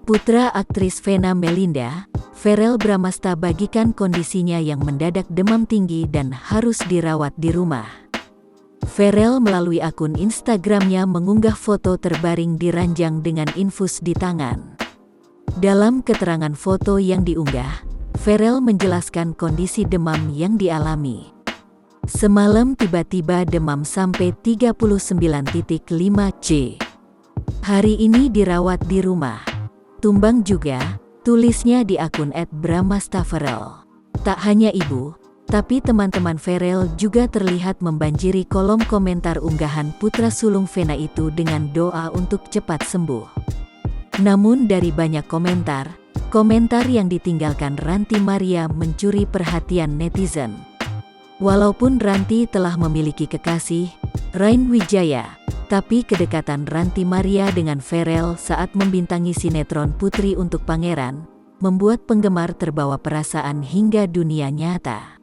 Putra aktris Vena Melinda, Verrell Bramasta bagikan kondisinya yang mendadak demam tinggi dan harus dirawat di rumah. Verrell melalui akun Instagramnya mengunggah foto terbaring di ranjang dengan infus di tangan. Dalam keterangan foto yang diunggah, Verrell menjelaskan kondisi demam yang dialami. Semalam tiba-tiba demam sampai 39,5 C. Hari ini dirawat di rumah. Tumbang juga, tulisnya di akun @bramastaverrell. Tak hanya ibu, tapi teman-teman Verrell juga terlihat membanjiri kolom komentar unggahan putra sulung Vena itu dengan doa untuk cepat sembuh. Namun dari banyak komentar yang ditinggalkan Ranty Maria mencuri perhatian netizen. Walaupun Ranty telah memiliki kekasih, Rain Wijaya, tapi kedekatan Ranty Maria dengan Verrell saat membintangi sinetron Putri untuk Pangeran membuat penggemar terbawa perasaan hingga dunia nyata.